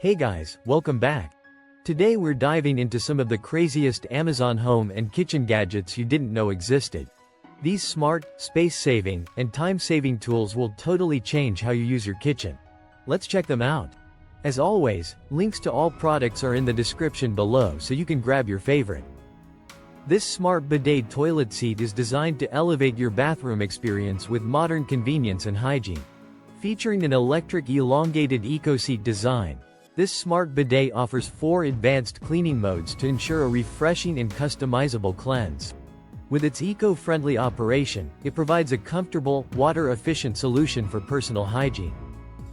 Hey guys, welcome back. Today we're diving into some of the craziest Amazon home and kitchen gadgets you didn't know existed. These smart, space-saving, and time-saving tools will totally change how you use your kitchen. Let's check them out. As always, links to all products are in the description below so you can grab your favorite. This smart bidet toilet seat is designed to elevate your bathroom experience with modern convenience and hygiene. Featuring an electric elongated eco-seat design, this smart bidet offers 4 advanced cleaning modes to ensure a refreshing and customizable cleanse. With its eco-friendly operation, it provides a comfortable, water-efficient solution for personal hygiene.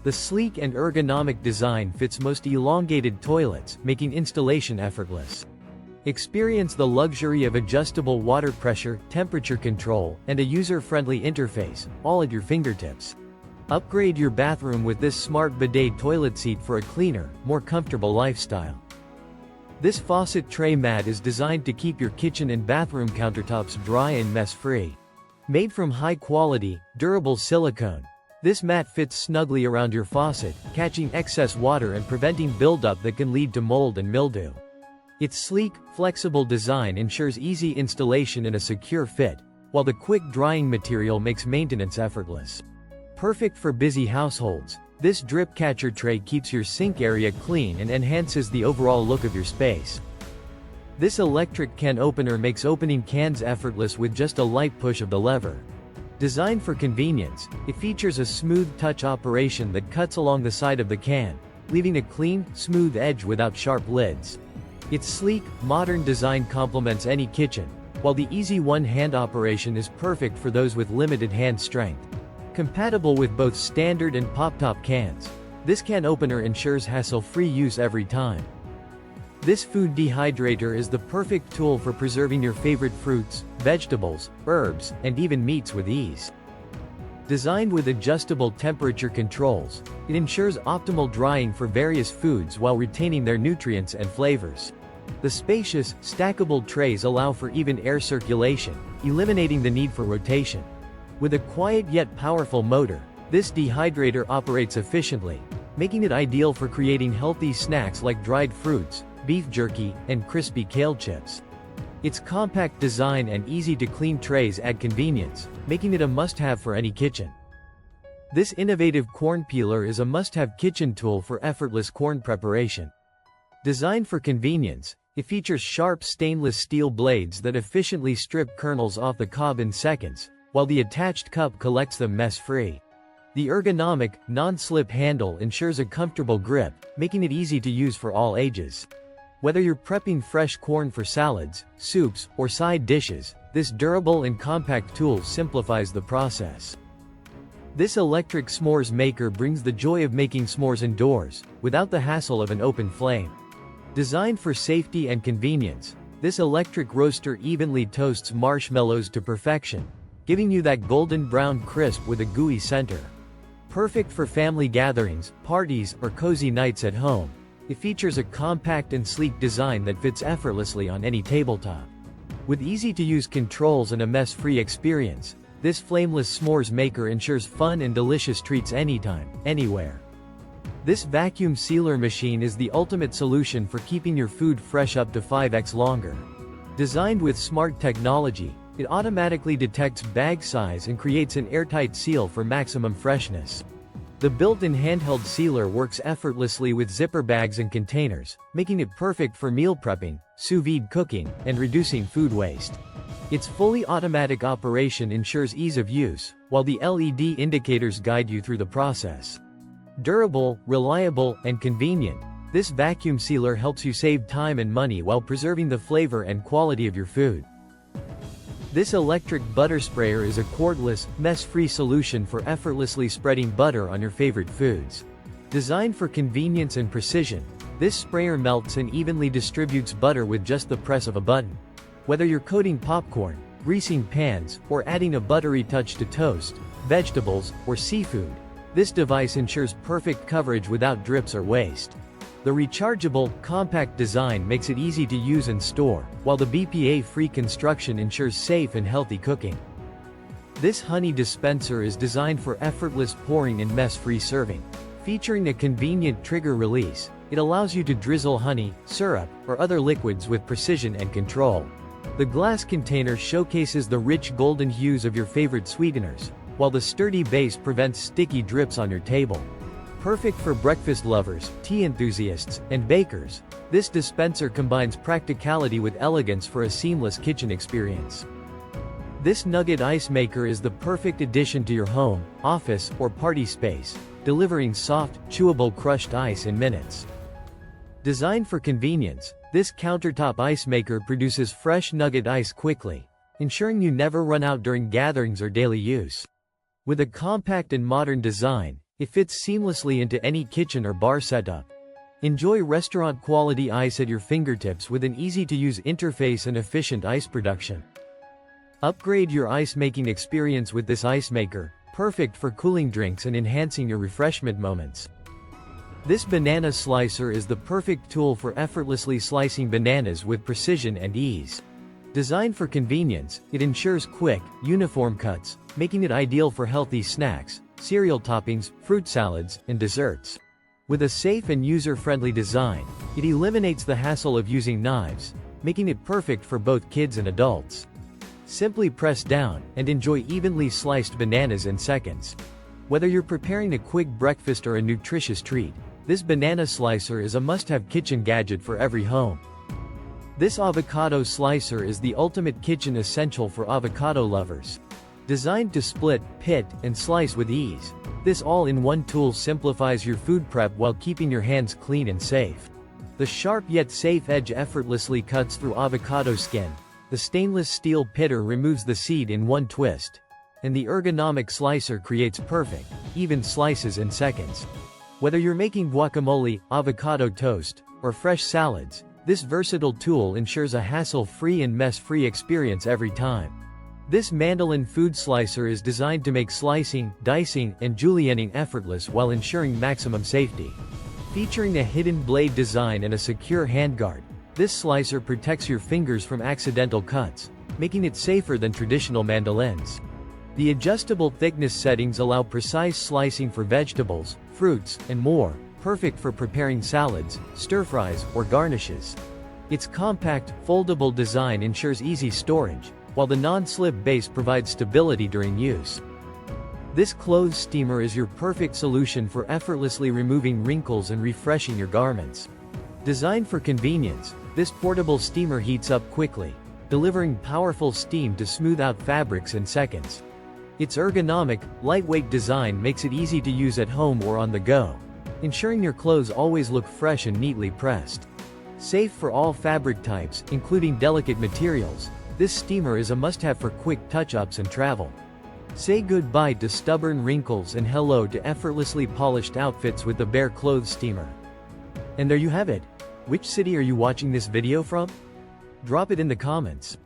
The sleek and ergonomic design fits most elongated toilets, making installation effortless. Experience the luxury of adjustable water pressure, temperature control, and a user-friendly interface, all at your fingertips. Upgrade your bathroom with this smart bidet toilet seat for a cleaner, more comfortable lifestyle. This faucet tray mat is designed to keep your kitchen and bathroom countertops dry and mess-free. Made from high-quality, durable silicone, this mat fits snugly around your faucet, catching excess water and preventing buildup that can lead to mold and mildew. Its sleek, flexible design ensures easy installation and a secure fit, while the quick-drying material makes maintenance effortless. Perfect for busy households, this drip catcher tray keeps your sink area clean and enhances the overall look of your space. This electric can opener makes opening cans effortless with just a light push of the lever. Designed for convenience, it features a smooth touch operation that cuts along the side of the can, leaving a clean, smooth edge without sharp lids. Its sleek, modern design complements any kitchen, while the easy one-hand operation is perfect for those with limited hand strength. Compatible with both standard and pop-top cans, this can opener ensures hassle-free use every time. This food dehydrator is the perfect tool for preserving your favorite fruits, vegetables, herbs, and even meats with ease. Designed with adjustable temperature controls, it ensures optimal drying for various foods while retaining their nutrients and flavors. The spacious, stackable trays allow for even air circulation, eliminating the need for rotation. With a quiet yet powerful motor, this dehydrator operates efficiently, making it ideal for creating healthy snacks like dried fruits, beef jerky, and crispy kale chips. Its compact design and easy-to-clean trays add convenience, making it a must-have for any kitchen. This innovative corn peeler is a must-have kitchen tool for effortless corn preparation. Designed for convenience, it features sharp stainless steel blades that efficiently strip kernels off the cob in seconds, while the attached cup collects them mess-free. The ergonomic, non-slip handle ensures a comfortable grip, making it easy to use for all ages. Whether you're prepping fresh corn for salads, soups, or side dishes, this durable and compact tool simplifies the process. This electric s'mores maker brings the joy of making s'mores indoors, without the hassle of an open flame. Designed for safety and convenience, this electric roaster evenly toasts marshmallows to perfection, giving you that golden brown crisp with a gooey center. Perfect for family gatherings, parties, or cozy nights at home, it features a compact and sleek design that fits effortlessly on any tabletop. With easy-to-use controls and a mess-free experience, this flameless s'mores maker ensures fun and delicious treats anytime, anywhere. This vacuum sealer machine is the ultimate solution for keeping your food fresh up to 5x longer. Designed with smart technology, it automatically detects bag size and creates an airtight seal for maximum freshness. The built-in handheld sealer works effortlessly with zipper bags and containers, making it perfect for meal prepping, sous vide cooking, and reducing food waste. Its fully automatic operation ensures ease of use, while the LED indicators guide you through the process. Durable, reliable, and convenient, this vacuum sealer helps you save time and money while preserving the flavor and quality of your food. This electric butter sprayer is a cordless, mess-free solution for effortlessly spreading butter on your favorite foods. Designed for convenience and precision, this sprayer melts and evenly distributes butter with just the press of a button. Whether you're coating popcorn, greasing pans, or adding a buttery touch to toast, vegetables, or seafood, this device ensures perfect coverage without drips or waste. The rechargeable, compact design makes it easy to use and store, while the BPA-free construction ensures safe and healthy cooking. This honey dispenser is designed for effortless pouring and mess-free serving. Featuring a convenient trigger release, It allows you to drizzle honey, syrup, or other liquids with precision and control. The glass container showcases the rich golden hues of your favorite sweeteners, while the sturdy base prevents sticky drips on your table. Perfect for breakfast lovers, tea enthusiasts, and bakers, this dispenser combines practicality with elegance for a seamless kitchen experience. This Nugget ice maker is the perfect addition to your home, office, or party space, delivering soft, chewable crushed ice in minutes. Designed for convenience, this countertop ice maker produces fresh Nugget ice quickly, ensuring you never run out during gatherings or daily use. With a compact and modern design, it fits seamlessly into any kitchen or bar setup. Enjoy restaurant-quality ice at your fingertips with an easy-to-use interface and efficient ice production. Upgrade your ice-making experience with this ice maker, perfect for cooling drinks and enhancing your refreshment moments. This banana slicer is the perfect tool for effortlessly slicing bananas with precision and ease. Designed for convenience, it ensures quick, uniform cuts, making it ideal for healthy snacks, cereal toppings, fruit salads, and desserts. With a safe and user-friendly design, it eliminates the hassle of using knives, making it perfect for both kids and adults. Simply press down and enjoy evenly sliced bananas in seconds. Whether you're preparing a quick breakfast or a nutritious treat, this banana slicer is a must-have kitchen gadget for every home. This avocado slicer is the ultimate kitchen essential for avocado lovers. Designed to split, pit, and slice with ease, this all-in-one tool simplifies your food prep while keeping your hands clean and safe. The sharp yet safe edge effortlessly cuts through avocado skin, the stainless steel pitter removes the seed in one twist, and the ergonomic slicer creates perfect, even slices in seconds. Whether you're making guacamole, avocado toast, or fresh salads, this versatile tool ensures a hassle-free and mess-free experience every time. This mandoline food slicer is designed to make slicing, dicing, and julienning effortless while ensuring maximum safety. Featuring a hidden blade design and a secure handguard, this slicer protects your fingers from accidental cuts, making it safer than traditional mandolins. The adjustable thickness settings allow precise slicing for vegetables, fruits, and more, perfect for preparing salads, stir-fries, or garnishes. Its compact, foldable design ensures easy storage, while the non-slip base provides stability during use. This clothes steamer is your perfect solution for effortlessly removing wrinkles and refreshing your garments. Designed for convenience, this portable steamer heats up quickly, delivering powerful steam to smooth out fabrics in seconds. Its ergonomic, lightweight design makes it easy to use at home or on the go, ensuring your clothes always look fresh and neatly pressed. Safe for all fabric types, including delicate materials, this steamer is a must-have for quick touch-ups and travel. Say goodbye to stubborn wrinkles and hello to effortlessly polished outfits with the Bare Clothes Steamer. And there you have it. Which city are you watching this video from? Drop it in the comments.